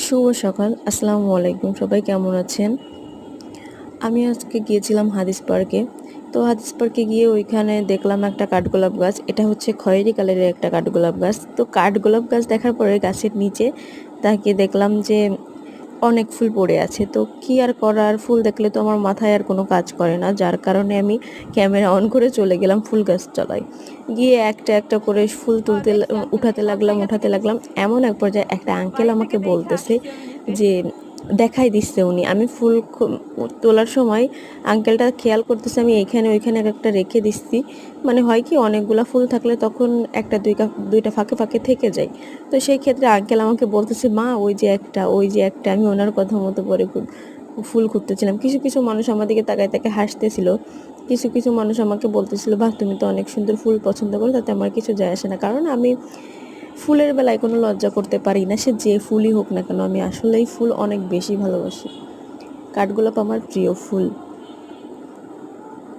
শুভ সকাল, আসসালামু আলাইকুম। সবাই কেমন আছেন? আমি আজকে গিয়েছিলাম হাদিস পার্কে। তো হাদিস পার্কে গিয়ে ওইখানে দেখলাম একটা কাঠগোলাপ গাছ। এটা হচ্ছে খয়েরি কালারের একটা কাঠগোলাপ গাছ। তো কাঠগোলাপ গাছ দেখার পরে গাছের নিচে তাকিয়ে দেখলাম যে অনেক ফুল পড়ে আছে। তো কি আর করার, ফুল দেখলে তো আমার মাথায় আর কোনো কাজ করে না, যার কারণে আমি ক্যামেরা অন করে চলে গেলাম ফুল গাছ তলায়। গিয়ে একটা একটা করে ফুল উঠাতে লাগলাম। এমন এক পর্যায়ে একটা আঙ্কেল আমাকে বলতেছে যে দেখাই দিচ্ছে উনি, আমি ফুল তোলার সময় আঙ্কেলটা খেয়াল করতেছে আমি এইখানে ওইখানে একটা রেখে দিচ্ছি। মানে হয় কি, অনেকগুলা ফুল থাকলে তখন একটা দুইটা ফাঁকে ফাঁকে থেকে যায়। তো সেই ক্ষেত্রে আঙ্কেল আমাকে বলতেছে, মা ওই যে একটা আমি ওনার কথা মতো পরে ফুল খুঁজতেছিলাম। কিছু কিছু মানুষ আমাদেরকে তাকায় তাকায় হাসতেছিল। কিছু কিছু মানুষ আমাকে বলতেছিল, বাহ তুমি তো অনেক সুন্দর ফুল পছন্দ করো, তাতে আমার কিছু যায় আসে না, কারণ আমি ফুলের বেলায় কোনো লজ্জা করতে পারি না। সে যে ফুলই হোক না কেন, আমি আসলেই ফুল অনেক বেশি ভালোবাসি। কাঠগোলাপ আমার প্রিয় ফুল।